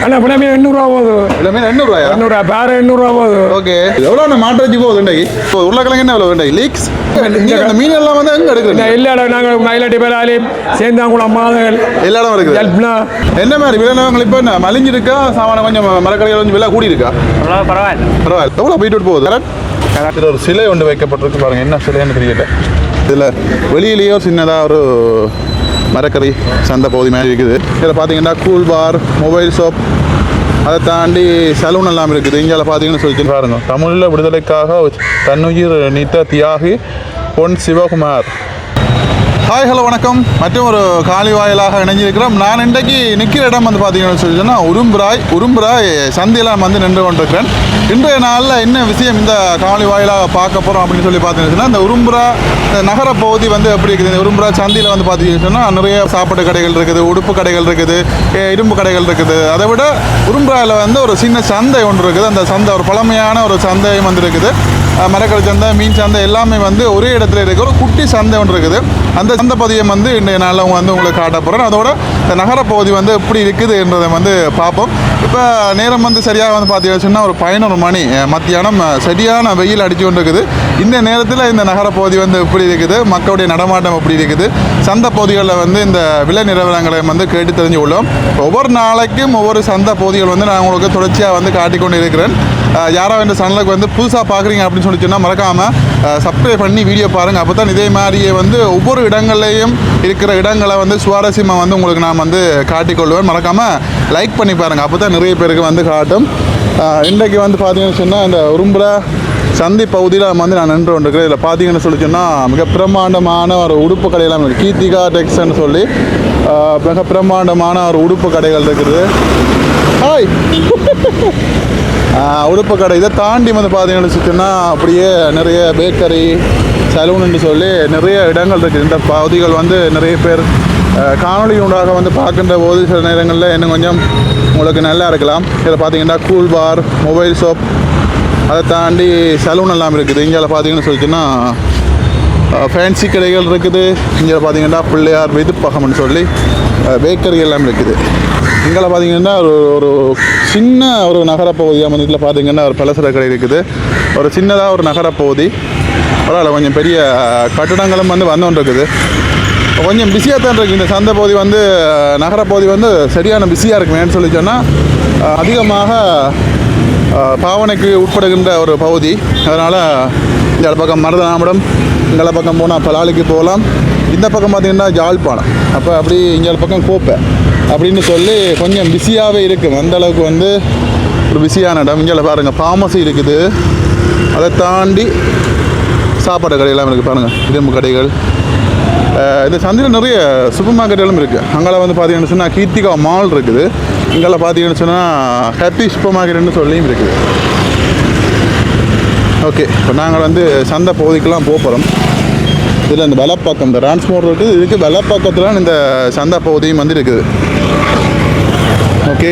அண்ணா விலை மீன் 800 போகுது. விலை மீன் 800 800 பேர் 800 போகுது. ஓகே எவ்வளோ மாட்டு போகுது இன்றைக்கு? இப்போ உருளைக்கிழங்கு என்ன எவ்வளோ இன்றைக்கு? லீக்ஸ் இந்த மீன் எல்லாம் வந்து எங்கே எடுக்கிறீங்க? எல்லா இடம் நாங்கள் மயிலாட்டி பேராலி சேந்தாங்குளம் மாதங்கள் எல்லா இடம் இருக்குது. என்ன மாதிரி விலைநிலவங்கள் இப்போ என்ன மலிஞ்சிருக்கா? சாமான கொஞ்சம் மரக்கடைகள் கொஞ்சம் விலை கூடி இருக்கா? பரவாயில்ல பரவாயில்ல. எவ்வளோ போயிட்டு போகுது? கரெக்ட். ஒரு சிலை ஒன்று வைக்கப்பட்டிருக்கு பாருங்க. என்ன சிலைன்னு தெரியல. இதில் வெளியிலேயோ சின்னதாக ஒரு மரக்கறி சந்தை பகுதி மாதிரி இருக்குது. இதில் பார்த்தீங்கன்னா கூல் பார், மொபைல் ஷாப், அதை தாண்டி சலூன் எல்லாம் இருக்குது. இங்கே பார்த்தீங்கன்னு சொல்லிட்டு பாருங்க. தமிழில் விடுதலைக்காக தன்னுயிர் நீத்த தியாகி பொன் சிவகுமார். ஹாய் ஹலோ வணக்கம். மற்றும் ஒரு காலி வாயிலாக இணைஞ்சிருக்கிறோம். நான் இன்றைக்கு நிற்கிற இடம் வந்து பார்த்தீங்கன்னு சொல்லி சொன்னால் உரும்புராய் சந்தையில் வந்து நின்று கொண்டிருக்கிறேன். இன்றைய நாளில் என்ன விஷயம் இந்த காலி வாயிலாக பார்க்க போகிறோம் அப்படின்னு சொல்லி பார்த்தீங்கன்னா, இந்த உரும்புரா நகர பகுதி வந்து எப்படி இருக்குது. இந்த உரும்புரா சந்தையில் வந்து பார்த்தீங்கன்னு சொன்னால் நிறைய சாப்பாடு கடைகள் இருக்குது, உடுப்பு கடைகள் இருக்குது, இரும்பு கடைகள் இருக்குது. அதை விட உரும்புராயில் வந்து ஒரு சின்ன சந்தை ஒன்று இருக்குது. அந்த சந்தை ஒரு பழமையான ஒரு சந்தையும் வந்து இருக்குது. மரக்கடை சந்தை, மீன் சந்தை எல்லாமே வந்து ஒரே இடத்துல இருக்கிற ஒரு குட்டி சந்தை ஒன்று இருக்குது. அந்த சந்தை பதியம் வந்து இன்றைய நாளில் வந்து உங்களுக்கு காட்ட போகிறேன். அதோட இந்த நகரப்பகுதி வந்து எப்படி இருக்குது என்றதை வந்து பார்ப்போம். இப்போ நேரம் வந்து சரியாக வந்து பார்த்தீங்கன்னா ஒரு 11 மணி மத்தியானம் சரியான வெயில் அடித்து கொண்டு இருக்குது. இந்த நேரத்தில் இந்த நகரப்பகுதி வந்து எப்படி இருக்குது, மக்களுடைய நடமாட்டம் எப்படி இருக்குது, சந்தை பகுதிகளில் வந்து இந்த விலை நிலவரங்களை வந்து கேட்டு தெரிஞ்சு கொள்ளும். ஒவ்வொரு நாளைக்கும் ஒவ்வொரு சந்தை பகுதிகள் வந்து நான் உங்களுக்கு தொடர்ச்சியாக வந்து காட்டிக்கொண்டு இருக்கிறேன். யாரோ இந்த சேனலுக்கு வந்து புதுசாக பார்க்குறீங்க அப்படின்னு சொல்லி சொன்னால் மறக்காமல் சப்ஸ்கிரைப் பண்ணி வீடியோ பாருங்கள். அப்போ தான் இதே மாதிரியே வந்து ஒவ்வொரு இடங்கள்லையும் இருக்கிற இடங்களை வந்து சுவாரஸ்யமாக வந்து உங்களுக்கு நான் வந்து காட்டிக்கொள்வேன். மறக்காமல் லைக் பண்ணி பாருங்கள். அப்போ தான் நிறைய பேருக்கு வந்து காட்டும். இன்றைக்கு வந்து பார்த்தீங்கன்னு சொன்னால் இந்த உரும்புரா சந்தை பகுதியில் வந்து நான் நின்று கொண்டிருக்கிறேன். இதில் பார்த்தீங்கன்னு சொல்லி சொன்னால் மிக பிரம்மாண்டமான ஒரு உடுப்பு கடையெல்லாம் இருக்குது. கீர்த்திகா டெக்ஸ்ன்னு சொல்லி மிக பிரம்மாண்டமான ஒரு உடுப்பு கடைகள் இருக்குது. ஹாய் உடுப்பு கடை. இதை தாண்டி வந்து பார்த்தீங்கன்னு சொன்னால் அப்படியே நிறைய பேக்கரி, சலூன்னு சொல்லி நிறைய இடங்கள் இருக்குது. இந்த பகுதிகள் வந்து நிறைய பேர் காணொலியூடாக வந்து பார்க்கின்ற போது சில நேரங்களில் இன்னும் கொஞ்சம் உங்களுக்கு நல்லா இருக்கலாம். இதில் பார்த்தீங்கன்னா கூல் பார், மொபைல் ஷாப், அதை தாண்டி சலூன் எல்லாம் இருக்குது. இங்கே பார்த்தீங்கன்னு சொல்லிச்சுன்னா ஃபேன்சி கடைகள் இருக்குது. இங்கே பார்த்தீங்கன்னா பிள்ளையார் விதுப்பகம்னு சொல்லி பேக்கரி எல்லாம் இருக்குது. இங்கே பார்த்தீங்கன்னா ஒரு சின்ன ஒரு நகரப்பகுதியாக வந்து இதில் பார்த்தீங்கன்னா ஒரு பலசர கடை இருக்குது. ஒரு சின்னதாக ஒரு நகரப்பகுதி. பரவாயில்ல, கொஞ்சம் பெரிய கட்டடங்களும் வந்து வந்துருக்குது. கொஞ்சம் பிஸியாக தான் இருக்குது இந்த சந்தை பகுதி வந்து. நகரப்பகுதி வந்து சரியான பிஸியாக இருக்குமேன்னு சொல்லி சொன்னால் அதிகமாக பாவனைக்கு உட்படுகின்ற ஒரு பகுதி. அதனால் இந்த பக்கம் மருதநாமடம், இந்த பக்கம் போனால் பலாலிக்கு போகலாம். இந்த பக்கம் பார்த்திங்கன்னா ஜாழ்ப்பாணம், அப்போ அப்படி இங்கே பக்கம் கோப்பை அப்படின்னு சொல்லி கொஞ்சம் பிஸியாகவே இருக்குது. அந்தளவுக்கு வந்து ஒரு பிஸியான இடம். இங்கே பாருங்கள் ஃபார்மசி இருக்குது. அதை தாண்டி சாப்பாடு கடையெல்லாம் இருக்குது பாருங்கள், இரும்பு கடைகள். இந்த சந்தையில் நிறைய சூப்பர் மார்க்கெட்டுகளும் இருக்குது. அங்கெல்லாம் வந்து பார்த்தீங்கன்னு சொன்னால் கீர்த்திகா மால் இருக்குது. இங்கெல்லாம் பார்த்தீங்கன்னு சொன்னால் ஹாப்பி சூப்பர் மார்க்கெட்டுன்னு சொல்லியும் இருக்குது. ஓகே, இப்போ நாங்கள் வந்து சந்தை பகுதிக்கெல்லாம் போகிறோம். இதில் இந்த வலப்பக்கம் இந்த டிரான்ஸ்போர்ட் இருக்குது. இதுக்கு வலப்பக்கத்தில் இந்த சந்தை பகுதியும் வந்து இருக்குது. ஓகே,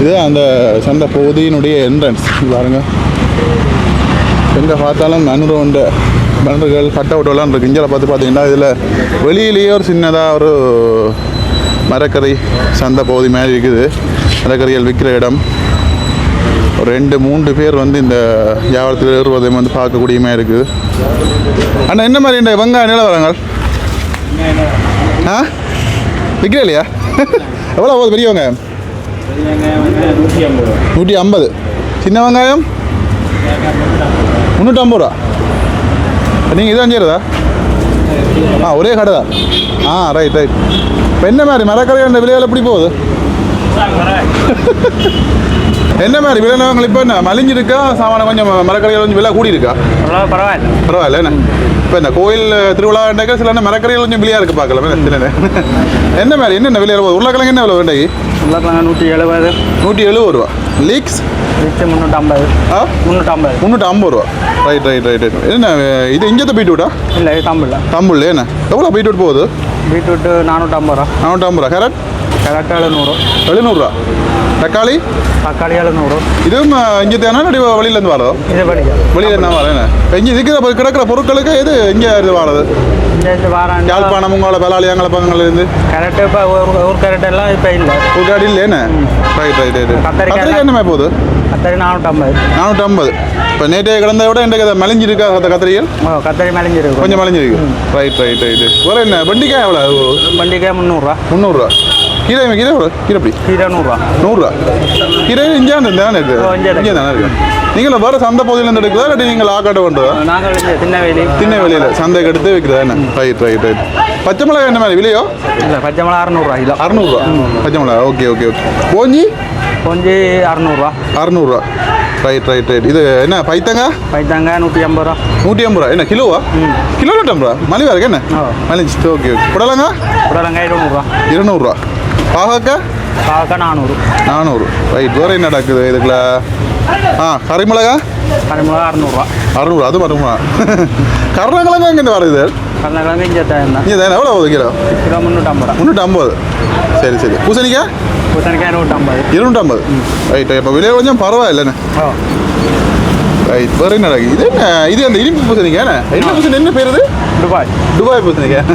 இது அந்த சந்தை பகுதியினுடைய என்ட்ரன்ஸ் பாருங்கள். எங்கே பார்த்தாலும் மண்ணுகள் கட் அவுட்டெல்லாம் இருக்குது. இங்கே பார்த்தீங்கன்னா இதில் வெளியிலேயே ஒரு சின்னதாக ஒரு மரக்கறி சந்தை பகுதி மாதிரி இருக்குது. மரக்கறிகள் விற்கிற இடம். ஒரு 2-3 பேர் வந்து இந்த வியாபாரத்தில் ஏறுவதையும் வந்து பார்க்கக்கூடிய மாதிரி இருக்குது. ஆனால் என்ன மாதிரி இந்த வெங்காயம் நிலவரங்கள் விற்கிற இல்லையா? எவ்வளோ போகுது பெரிய வெங்காயம்? 150. சின்ன வெங்காயம் 350 ரூபா. நீங்கள் இதான் செய்கிறதா? ஒரே கடை தான். ரைட். இப்போ என்ன மாதிரி மரக்கறி அந்த விலையில் எப்படி போகுது? என்ன மாதிரி விலைநிலவரங்கள் இப்போ என்ன மலிஞ்சிருக்கா? சாமான கொஞ்சம் மரக்கறிகள் கொஞ்சம் விலை கூடி இருக்கா? பரவாயில்ல. என்ன இப்போ இந்த கோயில் திருவிழா சில மரக்கறிகள் கொஞ்சம் விலையாக இருக்குது பார்க்கலாம். என்ன மாதிரி என்னென்ன விலையில் போகுது? உருளைக்கிழங்கு என்ன விலை வேண்டாயி? உருளைக்கிழங்கு 170 ரூபா. லீக்ஸ் 350 ரூபா. ரைட். என்ன இது இங்கே பீட்ரூட்டா? இல்லை, தமிழ். என்ன எவ்வளோ பீட்ரூட் போகுது? பீட்ரூட் 450 ரூபா. கேரட் 700 ரூபா. தக்காளி தக்காளி 700. இதுவும் இங்கே தானே வெளியிலேருந்து வரதோ? இது படிக்காது. வெளியிலேருந்து தான் வரேன். இப்போ இங்கே இருக்கிற கிடக்கிற பொருட்களுக்கு எது இங்கே இது வாரது? இந்த வாரம் யாழ்ப்பாணம் உங்களோட பலாளியாங்கள பக்கங்கள்லேருந்து கரெக்டு. இப்போ ஒரு கரெக்ட் எல்லாம் இப்போ இல்லை. ஒரு காடி இல்லைன்னு. Right right right. கத்திரிக்காய் என்னமே போகுது? கத்திரி 450. 450. இப்போ நேற்றைய கிடந்த விட இன்றைக்கு மலிஞ்சிருக்கா கத்திரிகள்? கத்திரி மலிஞ்சிருக்கு. கொஞ்சம் மலிஞ்சிருக்கு. Right right right. வேறு என்ன வெண்டிக்காய் எவ்வளோ? வண்டிக்காய் 300. 300. கீரை கீரை எவ்வளோ? கீரை எப்படி? கீரை 100. 100. கீரை இங்கே தானே இருக்குது? இங்கே தானே இருக்குது. நீங்கள் வேறு சந்தை பகுதியிலேருந்து எடுக்கிறதா இல்லாட்டி நீங்கள் ஆக்காட்ட பண்ணுறதா? நாங்கள் திண்ணவேலி. திண்ணவேலியில் சந்தைக்கு எடுத்து வைக்கிறதா என்ன? Right right right. பச்சை மிளகாய் என்ன மாதிரி விலையோ? இல்லை, பச்சை மிளகா 600 கிலோ. 600. பச்சை மிளகா. Okay okay okay. கோஞ்சி? கொஞ்சி 600. 600. Right right right. இது என்ன பைத்தங்க? பைத்தாங்க 150. 150. என்ன கிலோவா? கிலோ 150. மலிவா இருக்கு என்ன? மலிஞ்சு. Okay okay. புடலங்க? புடலங்காய் 200. 200. பாகக்கா? பாவக்காய் 400. 400. ரைட். வேறு என்ன நடக்குது இதுக்குள்ள? கறிமிளகா? கறிமிளகா 600. 600. அது மட்டுமா? கருணக்கிழங்கு எங்கேருந்து வருது? கருணக்கிழங்கு இங்கே தான். இங்கே தானே எவ்வளோ போகுது கிலோ? கிலோ 350. 350. சரி சரி. பூசணிக்காய்? பூசணிக்காய் 250. 250. ரைட். இப்போ விலை கொஞ்சம் பரவாயில்லைண்ணே. ரைட். வேறு என்ன நடக்குது? இது என்ன? இது அந்த இனிப்பு பூசணிக்காய் என்ன பூசணி? என்ன பேர் இது? துபாய் பூசணிக்காய்.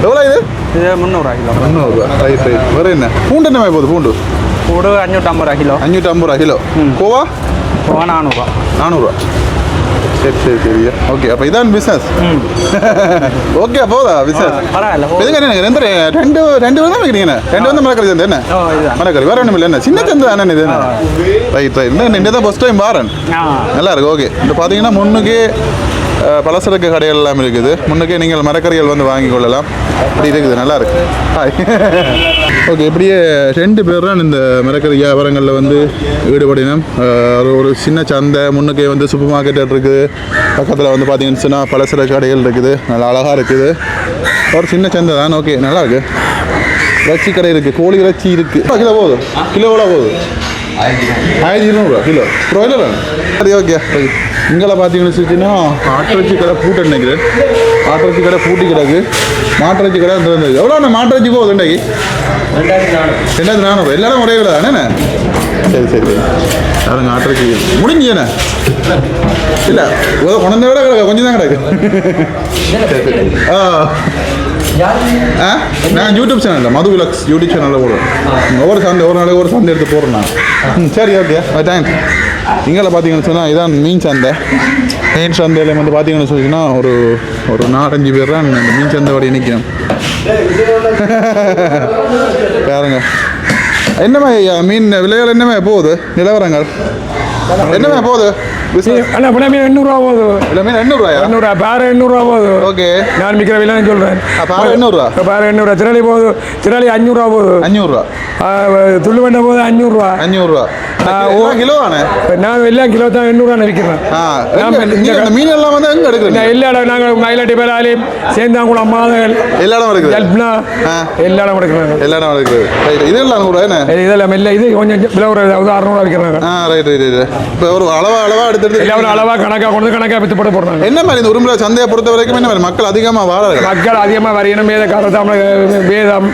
எவ்வளோ இது? இது 300 கிலோ. 300. Right right. வேறு என்ன? பூண்டு என்ன போகுது? பூண்டு 550 கிலோ. 550 கிலோ. கோவா? 400. 400. சரி சரி சரி. ஓகே. அப்போ இதான் பிஸ்னஸ். ஓகே போதா பிஸ்னஸ்? பரவாயில்ல. இதுங்க என்ன ரெண்டு வந்து வைக்கிறீங்கண்ணே? 2 வந்து மரக்கறி சந்தை என்ன? மரக்கறி வேறு ஒன்றும் இல்லை என்ன? சின்ன சந்தை தானே இது? Right right. இந்த தான் ஃபஸ்ட் டைம் பாரன். நல்லா இருக்கு. ஓகே. இப்போ பார்த்தீங்கன்னா முன்னுக்கு பலசரக்கு கடைகள் எல்லாம் இருக்குது. முன்னுக்கே நீங்கள் மரக்கறிகள் வந்து வாங்கி கொள்ளலாம். இப்படி இருக்குது. நல்லா இருக்கு. ஹாய். ஓகே. இப்படியே 2 பேர் தான் இந்த மரக்கறி வியாபாரங்களில் வந்து ஈடுபடினோம். ஒரு சின்ன சந்தை முன்னுக்கே வந்து சூப்பர் மார்க்கெட் இருக்குது. பக்கத்தில் வந்து பார்த்தீங்கன்னு சொன்னால் பலசரக்கு கடைகள் இருக்குது. நல்லா அழகாக இருக்குது. ஒரு சின்ன சந்தை தான். ஓகே. நல்லா இருக்கு. இறைச்சி கடை இருக்குது. கோழி இறைச்சி இருக்குது. கிலோ போகுது? கிலோ எவ்வளோ போகுது? 1200 கிலோ. ப்ரோயிலர். சரி. ஓகே. இங்கே பார்த்தீங்கன்னு வச்சுன்னா ஆட்டிறைச்சி கடை பூட்டு நினைக்கிறேன். ஆட்டிறைச்சி கடை பூட்டி கிடக்கு. மாட்டிறைச்சி கடை இருந்தது. எவ்வளோ மாட்டிறைச்சி போகுது இன்றைக்கு? 2400. எல்லாரும் ஒரே விலை தானே? சரி சரி. யாருங்க ஆட்டிறைச்சி முடிஞ்சேண்ணே? இல்லை கொண்ட விட கிடக்கு. கொஞ்சம் தான் கிடக்கு. நான் யூடியூப் சேனலில் மது விலக்ஸ் யூடியூப் சேனலில் போடுவேன். ஒவ்வொரு நாளைக்கு ஒரு சந்தை எடுத்து போடுறேன் நான். சரி. ஓகே. தேங்க்ஸ். இங்கே பார்த்தீங்கன்னு சொன்னால் இதான் மீன் சந்தை. மீன் சந்தையில் வந்து பார்த்தீங்கன்னு சொன்னீங்கன்னா ஒரு 4-5 பேர் தான் இந்த மீன் சந்தை வடி நிற்கணும். பாருங்க என்னமே மீன் விலைகள் என்னமே போகுது? நிலவரங்கள் என்னமே போகுது? அண்ணா இப்போ மீன் 800 போகுது. இல்லை மீன் 800. 800. பேர 800 போகுது. ஓகே. நான் விற்கிற விலை சொல்கிறேன். பேர 800. பேர 800. திரளி போகுது. திரளி 500 போகுது. 500. துள்ளு வண்டை போகுது 500. 500. கிலோ தானே? நான் எல்லாம் கிலோ தான் 800 விற்கிறேன். இந்த மீன் எல்லாம் வந்து எங்கே எடுக்கிறீங்க? எல்லா இடம் நாங்கள் மயிலாட்டி பேராலையும் சேந்தாங்குளம் மாதங்கள் எல்லா இடம் இருக்குது. ஜல்ப்னா எல்லா இடம் எடுக்கிறாங்க. எல்லா இடம் இருக்குது. இது எல்லாம் கூட என்ன? இதெல்லாம் இல்லை. இது கொஞ்சம் விலை ஒரு 600 விற்கிறாங்க. Right right right. இப்போ ஒரு அளவாக எடுத்துட்டு எல்லாரும் அளவாக கணக்காக கொண்டு கணக்காக விற்று போட்டு போடுறாங்க. என்ன மாதிரி இந்த உரிமையில சந்தையை பொறுத்த வரைக்கும் என்ன மாதிரி மக்கள் அதிகமாக வாழறாங்க? மக்கள் அதிகமாக வரையணும். வேதம்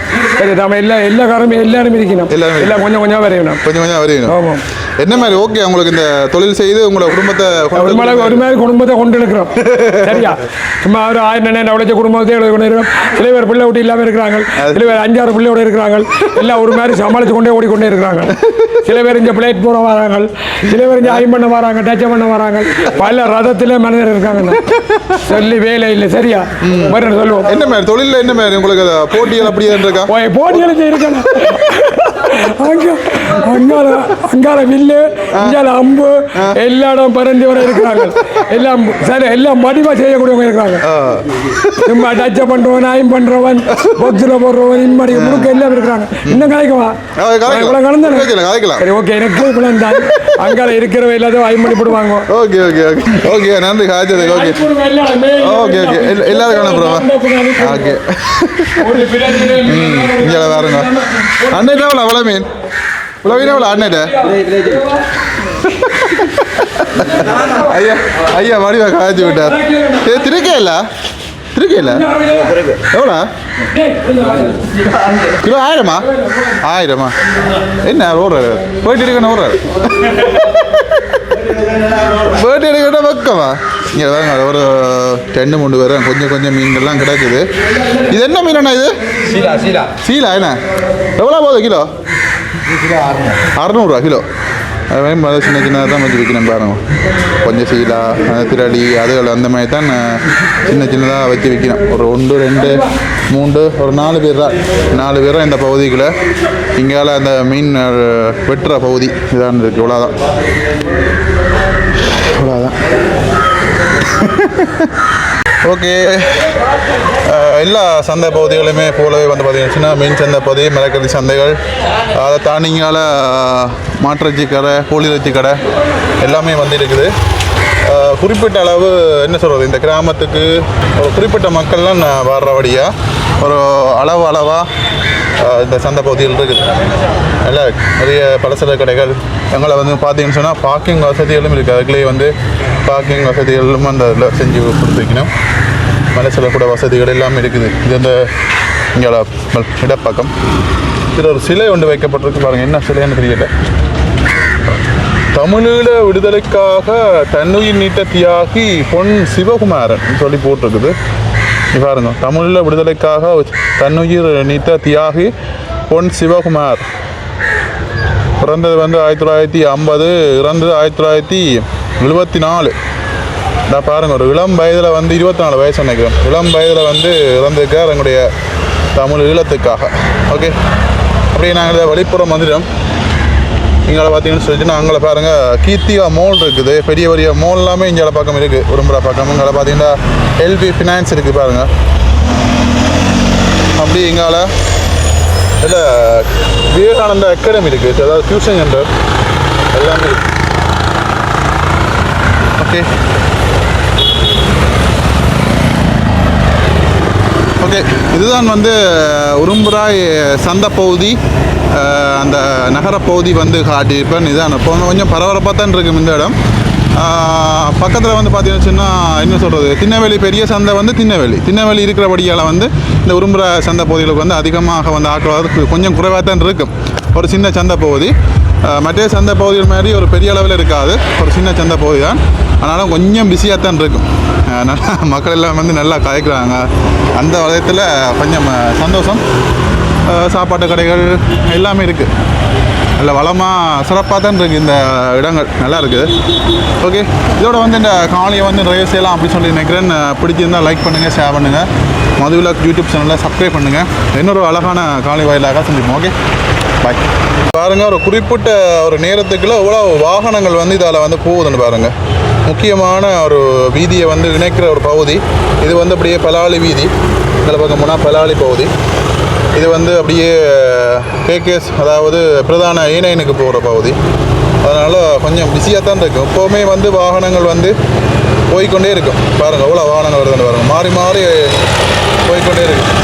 தமிழ் எல்லா காரமே எல்லாரும் இருக்கணும். எல்லாம் கொஞ்சம் கொஞ்சம் வரையணும். கொஞ்சம் கொஞ்சம் வரையணும். ஆமாம். என்ன மாதிரி ஓகே உங்களுக்கு இந்த தொழில் செய்து உங்களை குடும்பத்தை ஒரு மாதிரி குடும்பத்தை கொண்டு இருக்கிறோம். சரியா? சும்மா ஒரு 1000 உழைச்ச குடும்பத்தை கொண்டு இருக்கிறோம். சில பேர் பிள்ளை விட்டு இல்லாமல் இருக்கிறாங்க. சில பேர் 5-6 பிள்ளையோட இருக்கிறாங்க. எல்லாம் ஒரு மாதிரி சமாளித்து கொண்டே ஓடிக்கொண்டே இருக்கிறாங்க. சில பேர் இங்கே பிளேட் போட வராங்க. சில பேர் இங்கே ஐம் பண்ண வராங்க. டச் பண்ண வராங்க. பல ரதத்திலே மனிதர் இருக்காங்க. சொல்லி வேலை இல்லை. சரியா? சொல்லுவோம். என்ன மாதிரி தொழிலில் என்ன மாதிரி உங்களுக்கு போட்டிகள் அப்படியே இருக்கா? போட்டிகள் இருக்காங்க. அங்கால வில்லு இங்கால அம்பு எல்லா இடம் பறந்து வர இருக்கிறாங்க. எல்லாம் சரி எல்லாம் மடிவா செய்யக்கூடியவங்க இருக்கிறாங்க. சும்மா டச்ச பண்றவன் ஐம் பண்றவன் பொத்துல போடுறவன் இம்மடி முழுக்க எல்லாம் இருக்கிறாங்க. இன்னும் கலைக்குவா சரி. ஓகே. எனக்கு இப்பெல்லாம் தான் அங்கால இருக்கிறவ எல்லாத்தையும் ஐம் பண்ணி போடுவாங்க. Okay okay okay okay. நன்றி காய்ச்சது. Okay okay okay. எல்லாரும் காணப்படுறோம். ஓகே. இங்கே வேறுங்க அண்ணன் அவ்வளோ மீன் உலகின எவ்வளோ அண்ணன் ஐயா ஐயா வடிவா காய்ச்சி விட்டார். திருக்கே இல்லை இருக்கையில் எவ்வளோ கிலோ 1000மா 1000மா என்ன ஓடுறாரு போயிட்டு இருக்கணும் ஓடுறாரு போயிட்டு எடுக்கிட்ட பக்கமா இங்கே தாங்க ஒரு 2-3 பேரும் கொஞ்சம் மீன்கள்லாம் கிடைக்குது இது என்ன மீனா இது சீலா என்ன எவ்வளோ போகுது கிலோ 600 கிலோ அது சின்ன சின்னதாக தான் வச்சு விற்கணும் பாருங்க கொஞ்சம் சீலா திரளி அதுகள் அந்த மாதிரி தான் சின்னதாக வச்சு விற்கணும் ஒரு 1 2 3 ஒரு 4 பேர் தான் 4 பேரும் இந்த பகுதிக்குள்ளே இங்கால அந்த மீன் வெட்டுற பகுதி இதான் இருக்குது இவ்வளோதான் ஓகே எல்லா சந்தை பகுதிகளுமே போலவே வந்து பார்த்தீங்கன்னா மீன் சந்தை பகுதி மரக்கறி சந்தைகள் அதை தாண்டிங்கால மாட்டிறைச்சி கடை கோழிறைச்சி கடை எல்லாமே வந்து இருக்குது குறிப்பிட்ட அளவு என்ன சொல்கிறது இந்த கிராமத்துக்கு ஒரு குறிப்பிட்ட மக்கள்லாம் வர்றபடியாக ஒரு அளவாக இந்த சந்தை பகுதிகள் இருக்குது நல்லா நிறைய பலசர கடைகள் எங்களை வந்து பார்த்தீங்கன்னு சொன்னால் பார்க்கிங் வசதிகளும் இருக்குது அதுக்குள்ளேயே வந்து பார்க்கிங் வசதிகளும் அந்த இதில் செஞ்சு கொடுத்துருக்கணும் மலைசில கூட வசதிகள் எல்லாமே இருக்குது இது இந்த இங்கே இடப்பக்கம் இதில் ஒரு சிலை ஒன்று வைக்கப்பட்டிருக்கு பாருங்கள் என்ன சிலைன்னு தெரியல தமிழீழ விடுதலைக்காக தன்னுயிர் நீட்ட தியாகி பொன் சிவகுமாரன் சொல்லி போட்டிருக்குது பாருங்க தமிழீழ விடுதலைக்காக தன்னுயிர் நீத்த தியாகி பொன் சிவகுமார் பிறந்தது வந்து 1950 இறந்தது 1974 நான் பாருங்கள் ஒரு இளம் வயதில் வந்து 24 வயசு நினைக்கிறேன் இளம் வயதில் வந்து இறந்துருக்கார் எங்களுடைய தமிழ் ஈழத்துக்காக ஓகே அப்படியே நாங்கள் வெளிப்புறம் வந்துட்டோம் இங்கே பார்த்தீங்கன்னு சொல்லிட்டு அங்கே பாருங்கள் கீர்த்திகா மால் இருக்குது பெரிய மால் எல்லாமே இங்கே பக்கம் இருக்குது உரும்புற பக்கம் இங்கே பார்த்தீங்கன்னா எல்பி ஃபினான்ஸ் இருக்குது பாருங்கள் அப்படி இங்கால இல்லை விவேகானந்தா அகாடமி இருக்குது அதாவது டியூஷன் சென்டர் எல்லாமே இருக்குது ஓகே ஓகே இதுதான் வந்து உரும்புராய் சந்தை பகுதி அந்த நகரப்பகுதி வந்து காட்டியிருப்பேன் இதான் இப்போ கொஞ்சம் பரபரப்பாக தான் இருக்கும் இந்த இடம் பக்கத்தில் வந்து பார்த்தீங்கன்னா என்ன சொல்கிறது திண்ணவேலி பெரிய சந்தை வந்து திண்ணவேலி இருக்கிறபடியால் வந்து இந்த உரும்புராய் சந்தை பகுதிகளுக்கு வந்து அதிகமாக வந்து ஆக்குவதற்கு கொஞ்சம் குறைவாக தான் இருக்கும் ஒரு சின்ன சந்தை பகுதி மற்ற சந்தை பகுதிகள் மாதிரி ஒரு பெரிய அளவில் இருக்காது ஒரு சின்ன சந்தை பகுதி தான் ஆனாலும் கொஞ்சம் பிஸியாக தான் இருக்கும் நல்லா மக்கள் எல்லாம் வந்து நல்லா காய்க்கிறாங்க அந்த வகையத்தில் கொஞ்சம் சந்தோஷம் சாப்பாட்டு கடைகள் எல்லாமே இருக்குது நல்ல வளமாக சிறப்பாக தான் இருக்குது இந்த இடங்கள் நல்லா இருக்குது ஓகே இதோட வந்து இந்த காலையை வந்து நிறைய செய்யலாம் அப்படின்னு சொல்லி நினைக்கிறேன் பிடிச்சிருந்தால் லைக் பண்ணுங்கள் ஷேர் பண்ணுங்கள் மதுவிலாக் யூடியூப் சேனலில் சப்ஸ்கிரைப் பண்ணுங்கள் இன்னொரு அழகான காலை வாயிலாக சந்திப்போம் ஓகே பாய் பாருங்கள் ஒரு குறிப்பிட்ட ஒரு நேரத்துக்குள்ள எவ்வளோ வாகனங்கள் வந்து இதால் வந்து போகுதுன்னு பாருங்கள் முக்கியமான ஒரு வீதியை வந்து இணைக்கிற ஒரு பகுதி இது வந்து அப்படியே பலாலி வீதி இதில் பார்க்க போனால் பலாலி பகுதி இது வந்து அப்படியே கேகேஎஸ் அதாவது பிரதான ஏனைனுக்கு போகிற பகுதி அதனால் கொஞ்சம் பிஸியாக தான் இருக்கும் எப்போவுமே வந்து வாகனங்கள் வந்து போய்கொண்டே இருக்கும் பாருங்கள் எவ்வளோ வாகனங்கள் வருதுன்னு பாருங்கள் மாறி போய்கொண்டே இருக்கும்